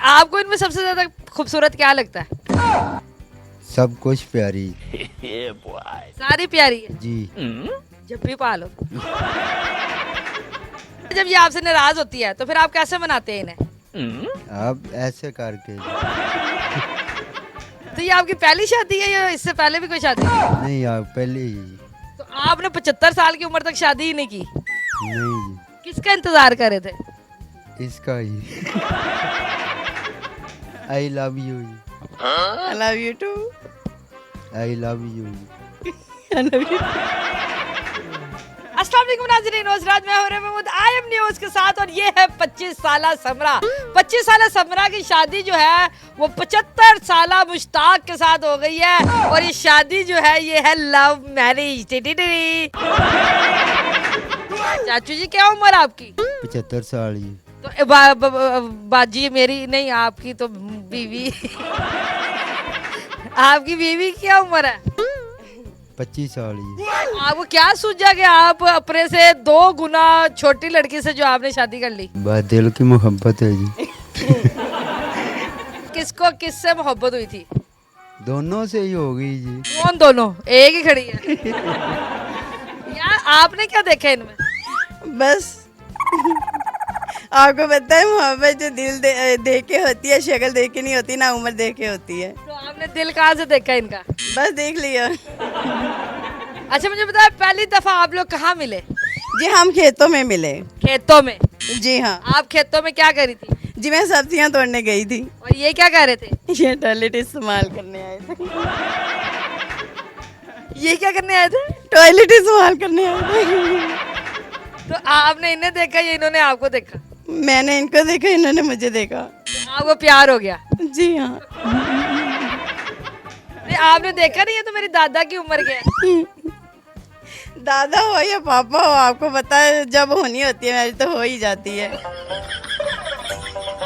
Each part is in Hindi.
आपको इनमें सबसे ज्यादा खूबसूरत क्या लगता है? सब कुछ प्यारी सारी प्यारी है जी। जब भी पालो। जब ये आपसे नाराज होती है तो फिर आप कैसे मनाते हैं इन्हें? आप ऐसे करके तो ये आपकी पहली शादी है या इससे पहले भी कोई शादी है? नहीं, आप पहले ही तो आपने 75 साल की उम्र तक शादी ही नहीं की, नहीं किसका इंतजार कर रहे थे? इसका ही I love you I love you too. I love you. I love you. अस्सलाम वालेकुम नाज़रीन, रोज़राज मैं हो रहा महमूद IM न्यूज़ के साथ और ये है 25 साला समरा। 25 साला समरा की शादी जो है वो 75 साला मुश्ताक के साथ हो गई है और ये शादी जो है ये है लव मैरिज। चाचू जी क्या उम्र आपकी? 75 साल ही तो बाजी मेरी नहीं, आपकी तो बीवी आपकी बीवी की क्या उम्र है? 25 साल ही। आपको क्या सूझा कि आप अपने से 2 गुना छोटी लड़की से जो आपने शादी कर ली? बस दिल की मोहब्बत है जी। किसको किससे मोहब्बत हुई थी? दोनों से ही हो गई जी। कौन दोनों? एक ही खड़ी है। यार आपने क्या देखा इनमें? बस आपको पता है मोहब्बत जो दिल देख के होती है, शक्ल देख के नहीं होती, ना उम्र देख के होती है। तो आपने दिल कहाँ से देखा इनका? बस देख लिया अच्छा मुझे बताया, पहली दफा आप लोग कहाँ मिले? जी, हम खेतों में मिले। खेतों में? जी हाँ आप खेतों में क्या करी थी? जी, मैं सब्जियां तोड़ने गई थी। और ये क्या कर रहे थे? ये टॉयलेट इस्तेमाल करने आए थे। ये क्या करने आए थे? टॉयलेट इस्तेमाल करने आए थे। तो आपने इन्हें देखा या इन्होंने आपको देखा? मैंने इनको देखा, इन्होंने मुझे देखा। तो आपको प्यार हो गया? जी हाँ। नहीं आपने देखा नहीं है तो मेरी दादा की उम्र क्या है? दादा हो या पापा हो, आपको पता है जब होनी होती है मेरी तो हो ही जाती है।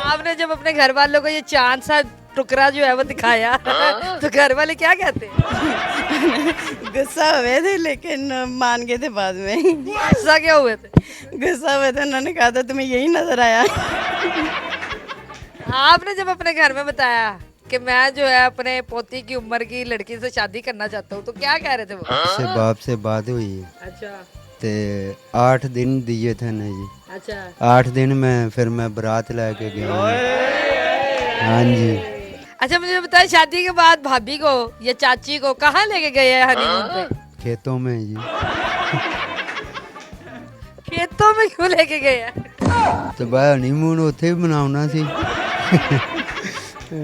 आपने जब अपने घर वालों को ये चांद सा टुकड़ा जो है वो दिखाया तो घर वाले क्या कहते हैं? गुस्सा हुए थे लेकिन मान गए थे बाद में। गुस्सा क्या हुए थे? गुस्सा हुए थे, उन्होंने कहा था तुम्हें यही नजर आया। आपने जब अपने घर में बताया कि मैं जो है अपने पोती की उम्र की लड़की से शादी करना चाहता हूँ तो क्या कह रहे थे वो? से बाप से बात हुई अच्छा ते 8 दिन दिए थे ना जी। अच्छा 8 दिन में फिर मैं बारात लेके गया। हाँ जी। अच्छा मुझे बताया, शादी के बाद भाभी को या चाची को कहाँ लेके गए हैं हनीमून पे? खेतों में जी। खेतों में क्यों लेके गए हैं? तो भाई हनीमून उत्थे ही मनाउना सी।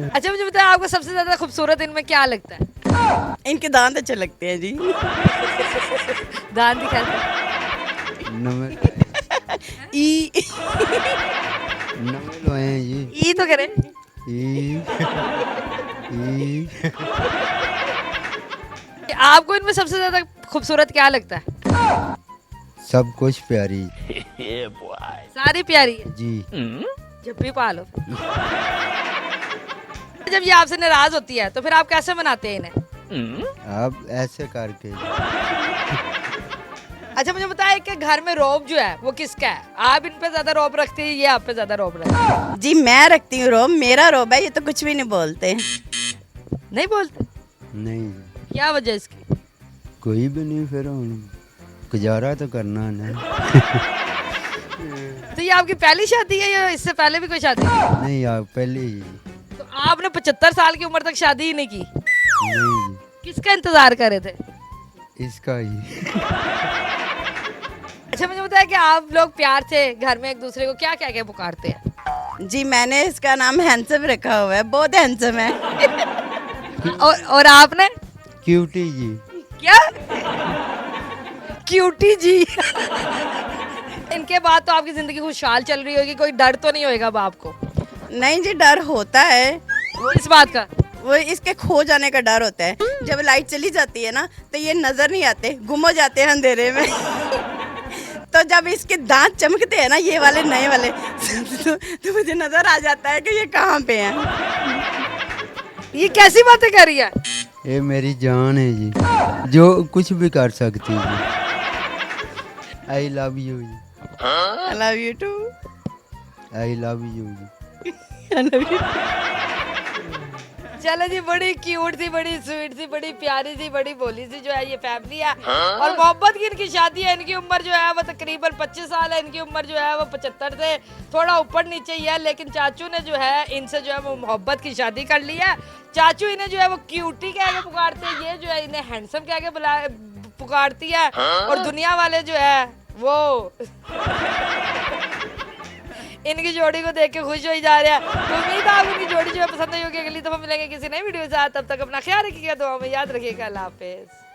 अच्छा मुझे बताया, आपको सबसे ज्यादा खूबसूरत इनमें क्या लगता है? इनके दांत अच्छे लगते हैं जी। दांत दिखाते? नवे ई नवे लोए हैं जी। ई तो करे। ई ई आपको इनमें सबसे ज्यादा खूबसूरत क्या लगता है? सब कुछ प्यारी सारी प्यारी है जी। जब भी पालो। जब ये आपसे नाराज होती है तो फिर आप कैसे मनाते हैं इन्हें? आप ऐसे करके अच्छा मुझे बताया कि घर में रौब जो है वो किसका है? आप इन पे ज्यादा रौब रखती है, ये आप पे ज्यादा रौब रखती है? जी, मैं रखती हूँ रोब, मेरा रोब है, ये तो कुछ भी नहीं बोलते। नहीं बोलते? नहीं क्या वजह इसकी? कोई भी नहीं, फिर हम गुजारा तो करना है। तो ये आपकी पहली शादी है या इससे पहले भी कोई शादी है? नहीं, आप पहले ही तो आपने 75 साल की उम्र तक शादी ही नहीं की, नहीं किसका इंतजार कर रहे थे? इसका ही। अच्छा मुझे बताया कि आप लोग प्यार से घर में एक दूसरे को क्या क्या क्या पुकारते हैं? जी, मैंने इसका नाम हैंडसम रखा हुआ है, बहुत हैंडसम है। और आपने? क्यूटी जी। क्या? क्यूटी जी। इनके बाद तो आपकी जिंदगी खुशहाल चल रही होगी, कोई डर तो नहीं होएगा अब आपको? नहीं जी, डर होता है। इस बात का? वो इसके खो जाने का डर होता है। जब लाइट चली जाती है ना तो ये नजर नहीं आते, गुम हो जाते हैं अंधेरे में। तो जब इसके दांत चमकते हैं ना, ये वाले नए वाले, तो मुझे नजर आ जाता है कि ये कहाँ पे हैं। ये कैसी बातें कर रही है? ये मेरी जान है जी, जो कुछ भी कर सकती है। आई लव यू जी। I love you too. I love you जी। I love you. चलो जी, बड़ी क्यूट थी, बड़ी स्वीट थी, बड़ी प्यारी थी, बड़ी भोली सी जो है ये फैमिली है। और मोहब्बत की इनकी शादी है। इनकी उम्र जो है वो तकरीबन 25 साल है, इनकी उम्र जो है वो 75 से थोड़ा ऊपर नीचे ही है। लेकिन चाचू ने जो है इनसे जो है वो मोहब्बत की शादी कर ली है। चाचू इन्हें जो है वो क्यूटी कह के पुकारते हैं, ये जो है इन्हें हैंडसम कह के पुकारती है। और दुनिया वाले जो है वो इनकी जोड़ी को देख के खुश हो ही जा रहा है। तो उम्मीद है आपको इनकी जोड़ी जो है पसंद आई होगी। अगली दफा मिलेंगे किसी नई वीडियो के साथ, तब तक अपना ख्याल रखिएगा, दुआ में याद रखिएगा। अल्लाह हाफिज़।